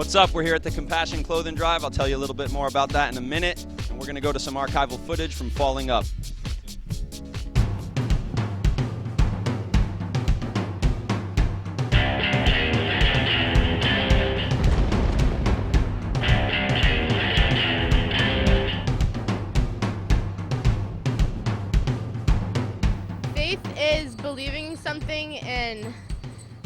What's up? We're here at the Compassion Clothing Drive. I'll tell you a little bit more about that in a minute. And we're going to go to some archival footage from Falling Up. Faith is believing something and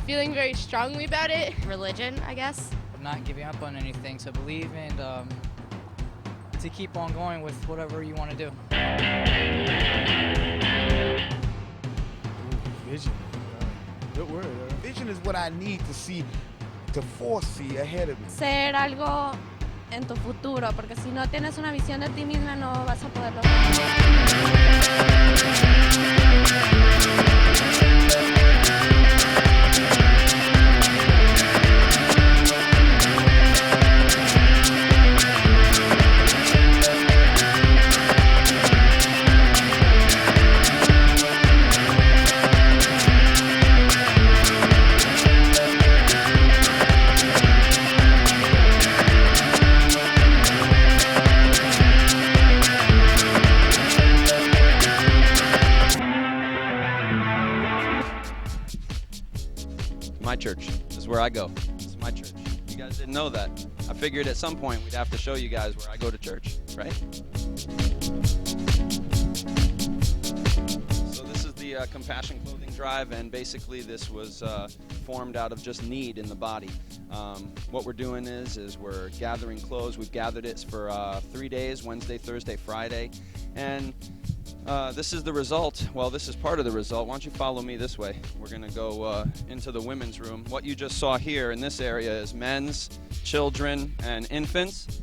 feeling very strongly about it. Religion, I guess. Not giving up on anything, so believe and to keep on going with whatever you want to do. Vision. Good word. Vision is what I need to see, to foresee ahead of me. Ser algo en tu futuro, porque si no tienes una visión de ti misma no vas a poderlo. My church. This is where I go. This is my church. You guys didn't know that. I figured at some point we'd have to show you guys where I go to church, right? So this is the Compassion Clothing Drive, and basically this was formed out of just need in the body. What we're doing is we're gathering clothes. We've gathered it for 3 days, Wednesday, Thursday, Friday, and this is the result. Well, this is part of the result. Why don't you follow me this way? We're going to go into the women's room. What you just saw here in this area is men's, children, and infants.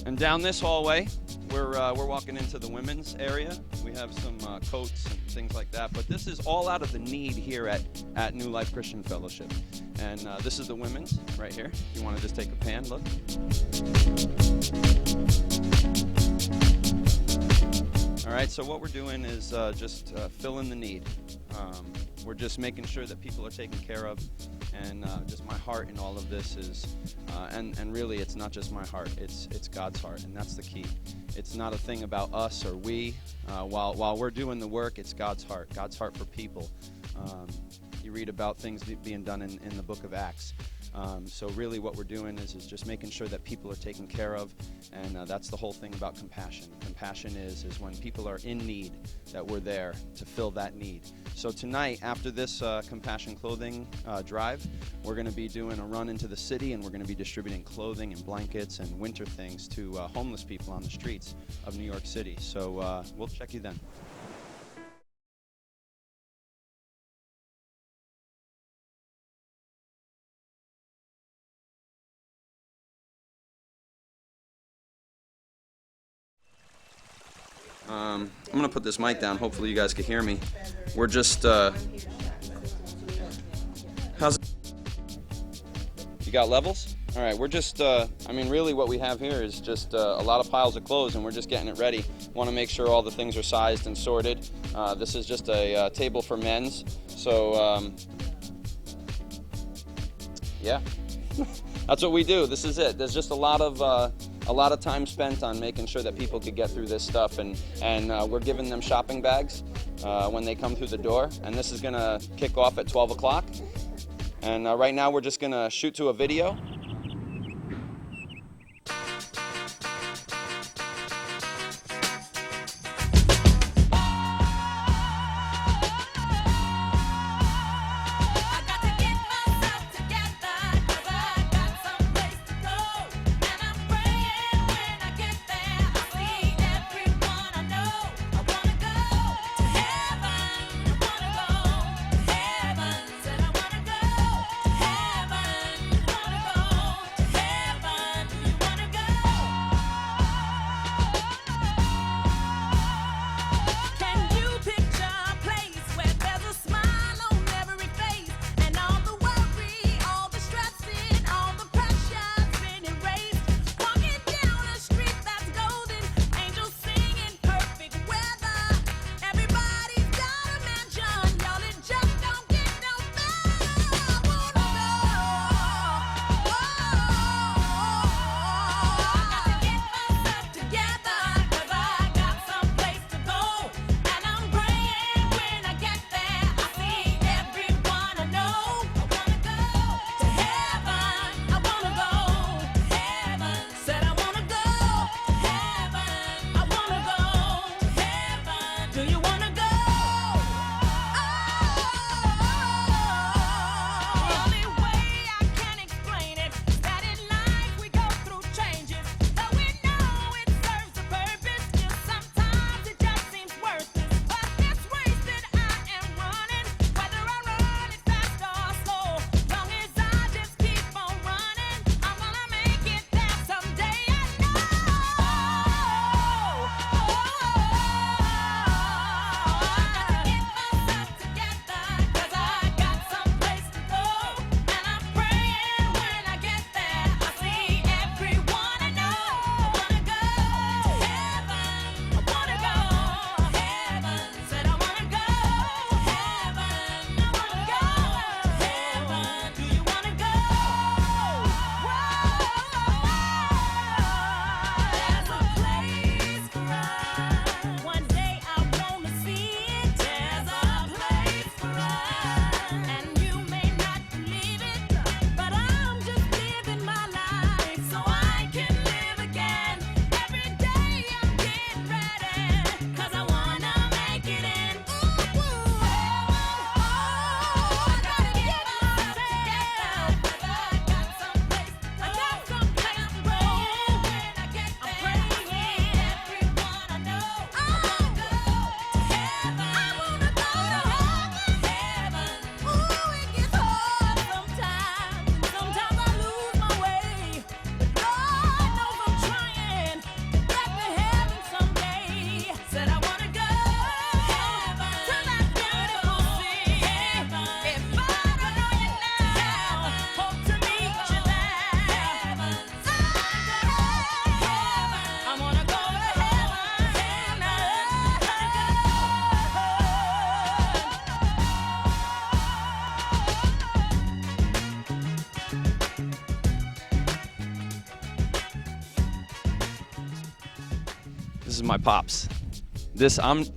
And down this hallway, we're walking into the women's area. We have some coats and things like that. But this is all out of the need here at New Life Christian Fellowship. And this is the women's right here. If you want to just take a pan, look. All right, so what we're doing is just filling the need. We're just making sure that people are taken care of, and just my heart in all of this is, and really it's not just my heart, it's God's heart, and that's the key. It's not a thing about us or we. While we're doing the work, it's God's heart for people. You read about things being done in the book of Acts. So really what we're doing is just making sure that people are taken care of, and that's the whole thing about compassion. Compassion is when people are in need, that we're there to fill that need. So tonight, after this Compassion Clothing Drive, we're going to be doing a run into the city, and we're going to be distributing clothing and blankets and winter things to homeless people on the streets of New York City. So we'll check you then. I'm going to put this mic down. Hopefully you guys can hear me. We're just, how's it? You got levels? All right, we're just, really what we have here is just a lot of piles of clothes, and we're just getting it ready. Want to make sure all the things are sized and sorted. This is just a table for men's. So, yeah, that's what we do. This is it. There's just a lot of time spent on making sure that people could get through this stuff, and we're giving them shopping bags when they come through the door, and this is going to kick off at 12 o'clock. And right now we're just going to shoot to a video. This is my pops.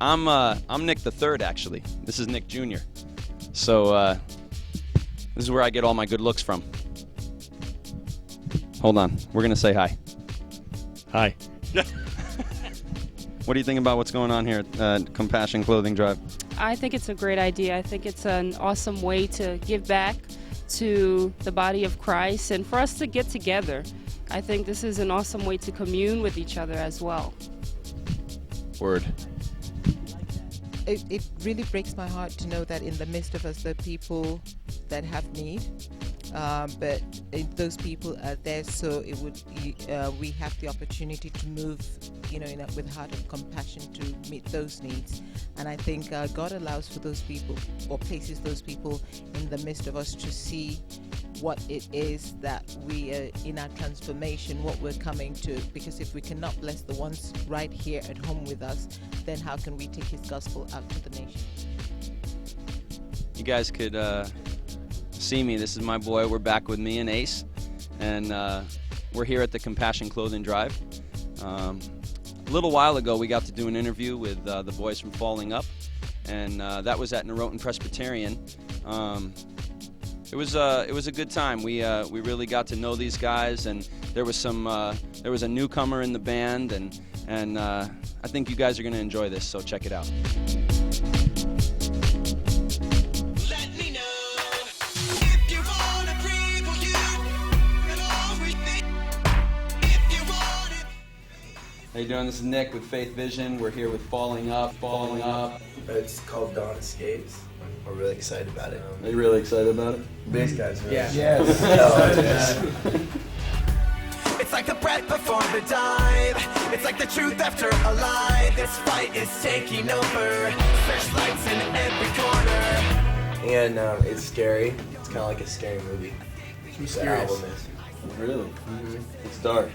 I'm Nick the Third, actually. This is Nick Jr. So this is where I get all my good looks from. Hold on, we're gonna say hi. Hi. What do you think about what's going on here at Compassion Clothing Drive? I think it's a great idea. I think it's an awesome way to give back to the body of Christ and for us to get together. I think this is an awesome way to commune with each other as well. Word. It really breaks my heart to know that in the midst of us there are people that have need, but those people are there, so we have the opportunity to move, with a heart of compassion to meet those needs. And I think God allows for those people, or places those people in the midst of us, to see what it is that we are in our transformation, what we're coming to. Because if we cannot bless the ones right here at home with us, then how can we take His gospel out to the nation? You guys could see me. This is my boy. We're back with me and Ace, and we're here at the Compassion Clothing Drive. A little while ago, we got to do an interview with the boys from Falling Up, and that was at Noroton Presbyterian. It was a good time. We really got to know these guys, and there was a newcomer in the band, and I think you guys are going to enjoy this. So check it out. How you doing? This is Nick with Faith Vision. We're here with Falling Up. It's called Dawn Escapes. We're really excited about it. Are you really excited about it? Bass guys, really. Yeah. Yes. It's like the breath before the dive. It's like the truth after a lie. This fight is taking over. Searchlights in every corner. And it's scary. It's kind of like a scary movie. The album is. Really? Mm-hmm. It's dark.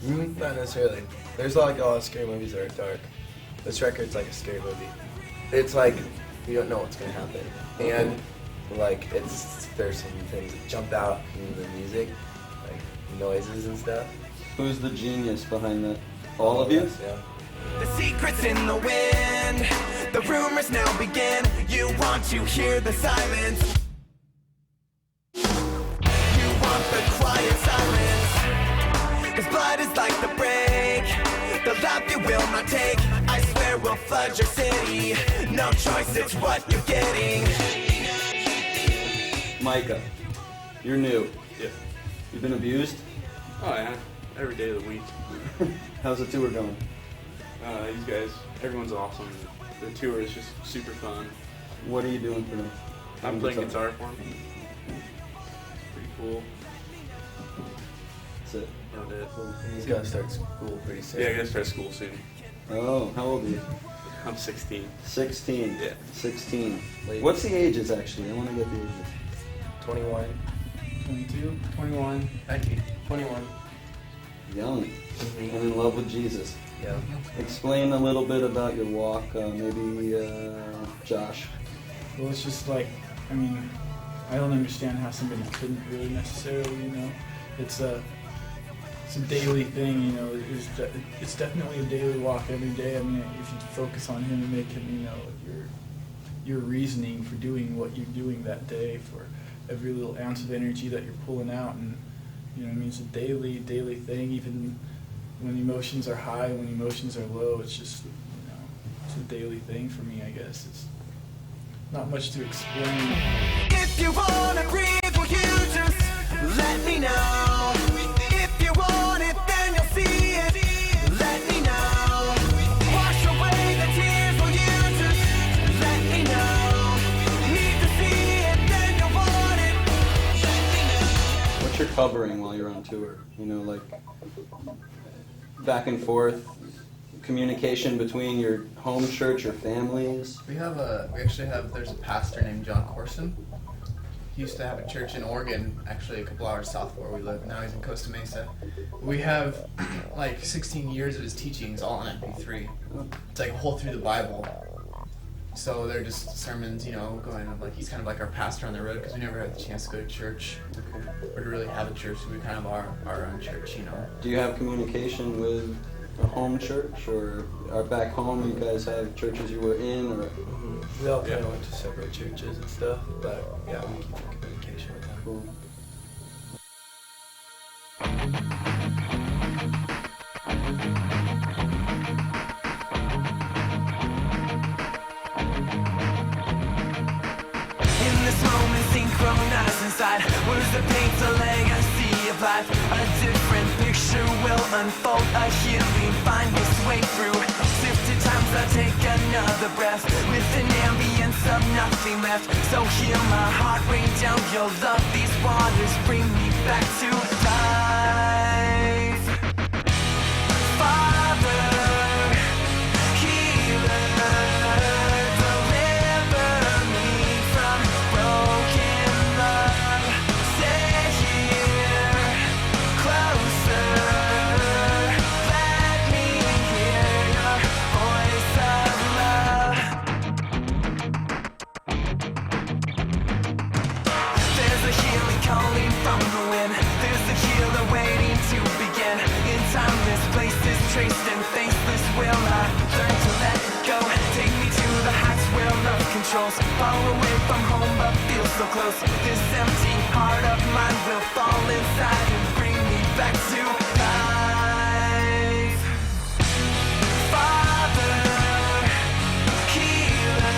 Not necessarily. There's like a lot of scary movies that are dark. This record's like a scary movie. It's like you don't know what's gonna happen, and like there's some things that jump out in the music, like noises and stuff. Who's the genius behind that? All of you? Yeah. The secret's in the wind. The rumors now begin. You want to hear the silence. You want the quiet silence. His blood is like the break. The love you will not take. I swear we'll flood your city. No choice, it's what you're getting. Micah, you're new. Yeah. You've been abused? Oh yeah, every day of the week. How's the tour going? These guys, everyone's awesome. The tour is just super fun. What are you doing for them? I'm playing guitar for them. Pretty cool. That's it. Around it. He's gonna start school pretty soon. Yeah, I gotta start school soon. Oh, how old are you? I'm 16. 16. Yeah. 16. Late. What's the ages actually? I want to get the ages. 21. 22, 21. 19. 21. Young. And in love with Jesus. Yeah. Explain a little bit about your walk, maybe Josh. Well, it's just like, I don't understand how somebody couldn't really necessarily, It's a daily thing, It's definitely a daily walk every day. If you focus on Him and make Him, your reasoning for doing what you're doing that day, for every little ounce of energy that you're pulling out, and it's a daily thing. Even when emotions are high, when emotions are low, it's just it's a daily thing for me. I guess it's not much to explain. If you wanna breathe, will you just let me know? If you want it, then you'll see it. Let me know. Wash away the tears, will you just let me know? Need to see it, then you'll want it. Let me know. What's your covering while you're on tour? Like back and forth, communication between your home church or families? There's a pastor named John Corson. He used to have a church in Oregon, actually a couple hours south of where we live. Now he's in Costa Mesa. We have like 16 years of his teachings all on MP3. It's like a whole through the Bible. So they're just sermons, going on, like he's kind of like our pastor on the road because we never had the chance to go to church or to really have a church. So we kind of are our own church, Do you have communication with a home church, or back home you guys have churches you were in, or? We all kind of went to separate churches and stuff, but yeah, we keep in communication with them. Cool. In this moment, synchronized inside, words that paint a legacy of life. A different picture will unfold, a healing find its way through. 50 times I take another breath, with an ambience of nothing left. So hear my heart rain down your love, these waters bring me back to life. Father, healer, deliver me from broken love. Stay here, closer. Let me hear your voice of love. There's a healing calling from the wind. There's a healer waiting to begin. In timeless places, traced and faceless, will I learn to let go? Take me to the heights where love controls. Far away from home, but feel so close. This empty heart of mine will fall inside and bring me back to life. Father, healer,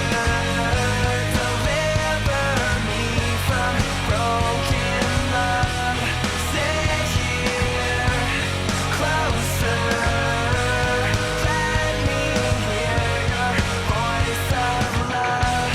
deliver me from broken love. Stay here, closer. Let me hear your voice of love.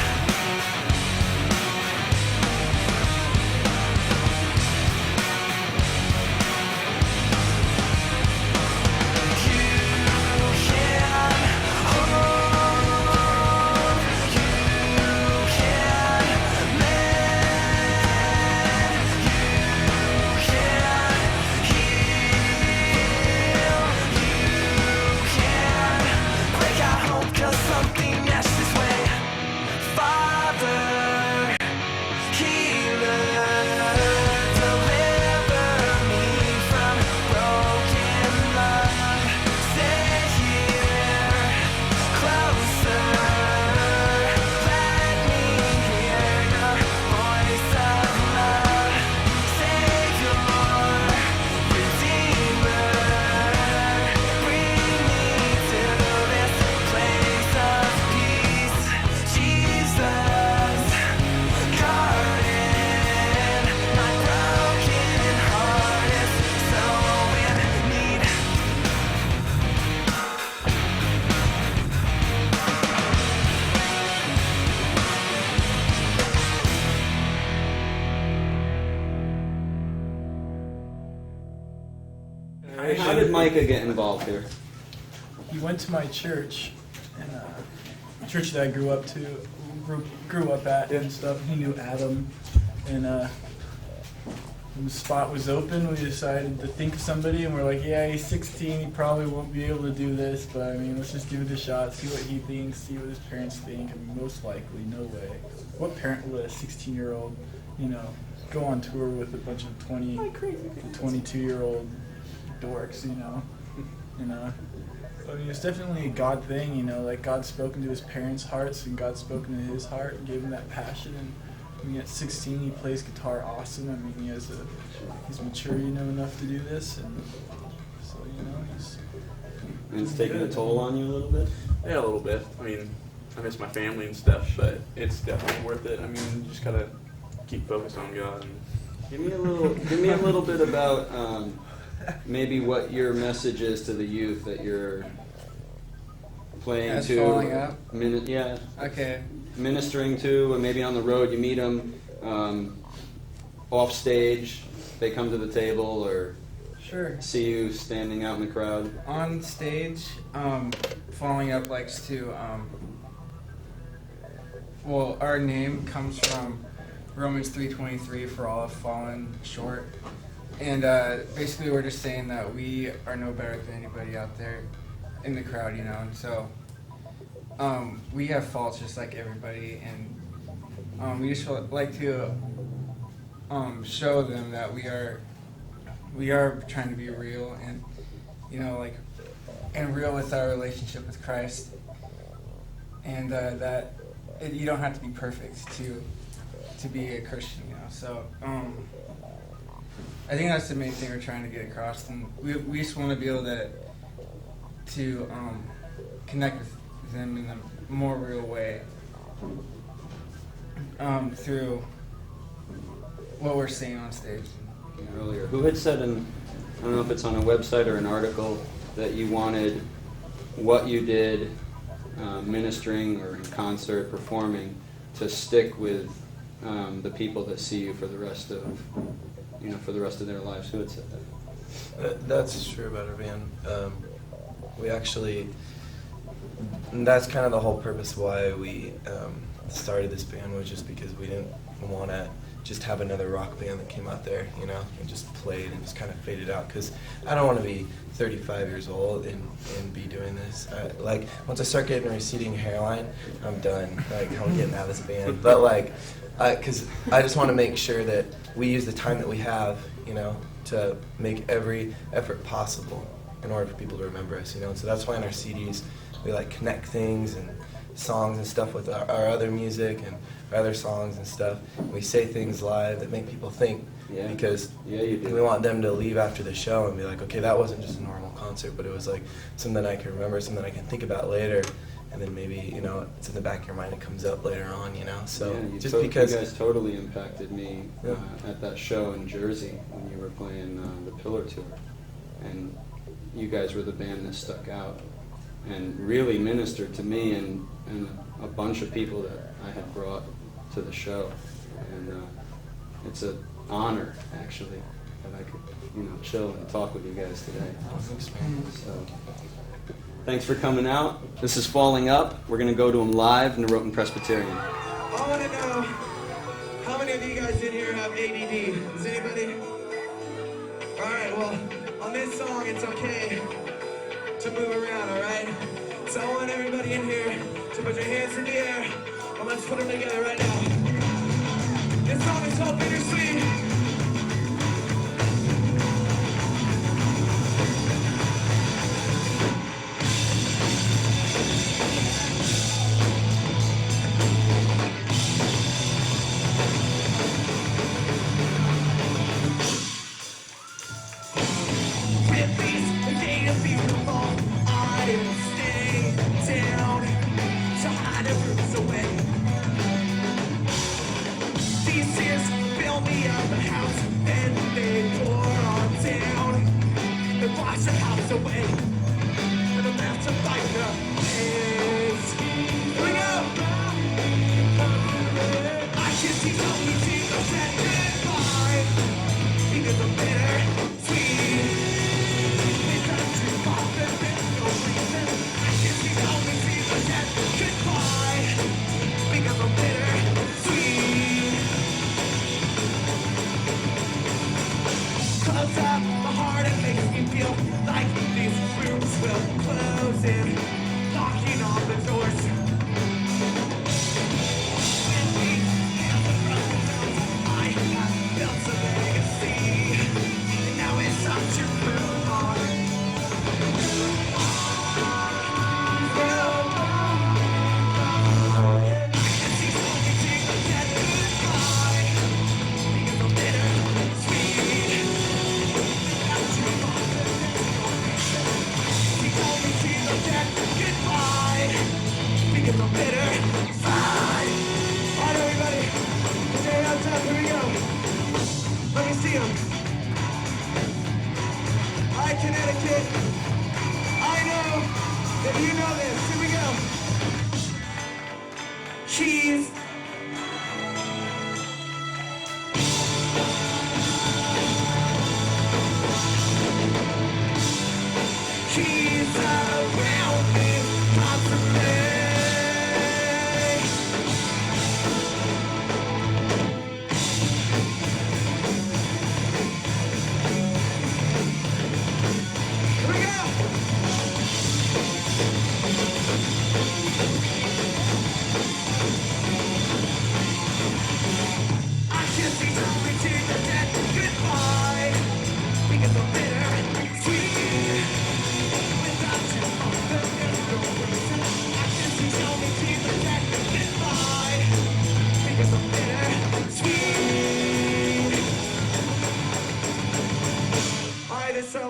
How did Micah get involved here? He went to my church, and the church that I grew up at and stuff. He knew Adam, and when the spot was open, we decided to think of somebody, and we're like, yeah, he's 16, he probably won't be able to do this, but I mean, let's just give it a shot, see what he thinks, see what his parents think. I mean, most likely, no way. What parent would let a 16-year-old, go on tour with a bunch of 20 to 22-year-old dorks, I mean, it's definitely a God thing, like God's spoken to his parents' hearts and God's spoken to his heart and gave him that passion. And I mean, at 16, he plays guitar awesome. I mean, he's mature, enough to do this, and so And it's taking a toll on you a little bit? Yeah, a little bit. I mean, I miss my family and stuff, but it's definitely worth it. I mean, you just gotta keep focused on God. And Give me a little bit about maybe what your message is to the youth that you're playing As to. Falling Up? Yeah. Okay. Ministering to, and maybe on the road you meet them off stage. They come to the table, or Sure. see you standing out in the crowd. On stage, Falling Up likes to, well, our name comes from Romans 3:23, for all have fallen short. And basically we're just saying that we are no better than anybody out there in the crowd, and so we have faults just like everybody, and we just like to show them that we are trying to be real, and like and real with our relationship with Christ, and you don't have to be perfect to be a Christian, you know. So I think that's the main thing we're trying to get across, and we just want to be able to connect with them in a more real way through what we're seeing on stage. Earlier, who had said in, I don't know if it's on a website or an article, that you wanted what you did ministering or in concert performing to stick with the people that see you for the rest of their lives. Who had said that? That's true about our band. We actually, that's kind of the whole purpose why we started this band, was just because we didn't want to just have another rock band that came out there, you know, and just played and just kind of faded out. Because I don't want to be 35 years old and be doing this. Like, once I start getting a receding hairline, I'm done. Like, I'm getting out of this band. But like, because I just want to make sure that we use the time that we have, you know, to make every effort possible in order for people to remember us, you know. And so that's why in our CDs we like connect things and songs and stuff with our other music and our other songs and stuff. We say things live that make people think, because we want them to leave after the show and be like, okay, that wasn't just a normal concert, but it was like something I can remember, something I can think about later, and then maybe, you know, it's in the back of your mind, it comes up later on, you know. So just because you guys totally impacted me at that show in Jersey when you were playing the Pillar Tour, and you guys were the band that stuck out and really ministered to me and a bunch of people that I had brought to the show. And it's an honor, actually, that I could, you know, chill and talk with you guys today. So, thanks for coming out. This is Falling Up. We're going to go to them live, Noroton Presbyterian. I want to know, how many of you guys in here have ADD? Does anybody? All right, well, on this song, it's okay to move around, all right? So I want everybody in here to put your hands in the air, and let's put them together right now. This song is called Bittersweet.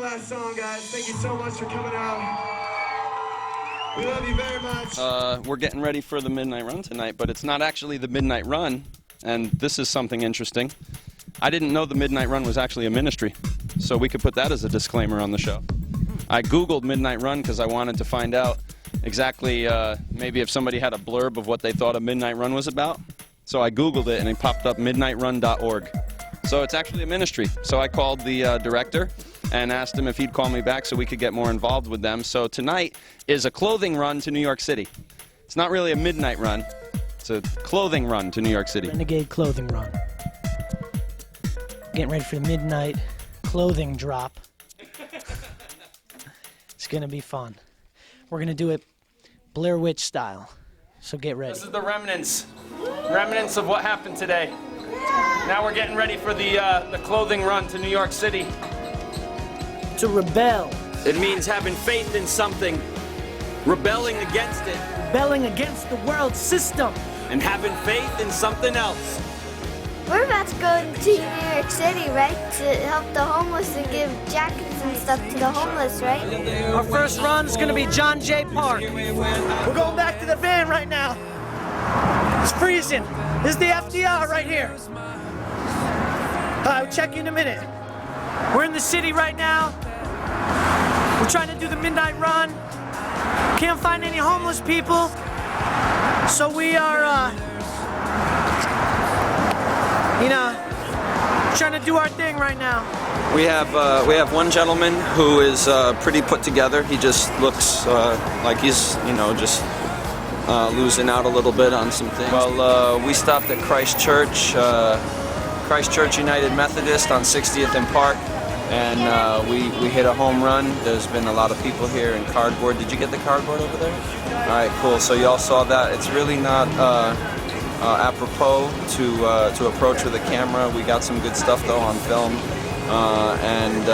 last song, guys. Thank you so much for coming out. We love you very much. We're getting ready for the midnight run tonight, but it's not actually the midnight run, and this is something interesting. I didn't know the midnight run was actually a ministry, so we could put that as a disclaimer on the show. I Googled midnight run because I wanted to find out exactly maybe if somebody had a blurb of what they thought a midnight run was about. So I Googled it, and it popped up midnightrun.org. So it's actually a ministry. So I called the director and asked him if he'd call me back so we could get more involved with them. So tonight is a clothing run to New York City. It's not really a midnight run. It's a clothing run to New York City. Renegade clothing run. Getting ready for the midnight clothing drop. It's going to be fun. We're going to do it Blair Witch style. So get ready. This is the remnants of what happened today. Now we're getting ready for the clothing run to New York City. To rebel. It means having faith in something, rebelling against it. Rebelling against the world system. And having faith in something else. We're about to go to New York City, right? To help the homeless and give jackets and stuff to the homeless, right? Our first run is going to be John Jay Park. We're going back to the van right now. It's freezing. This is the FDR right here. I'll check you in a minute. We're in the city right now. We're trying to do the midnight run. Can't find any homeless people. So we are, trying to do our thing right now. We have one gentleman who is pretty put together. He just looks like he's, just losing out a little bit on some things. Well, we stopped at Christ Church United Methodist on 60th and Park, and we hit a home run. There's been a lot of people here in cardboard. Did you get the cardboard over there? All right, cool. So y'all saw that. It's really not apropos to approach with a camera. We got some good stuff though on film, and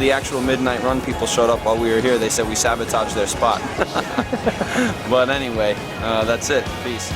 the actual midnight run people showed up while we were here. They said we sabotaged their spot. But anyway, that's it. Peace.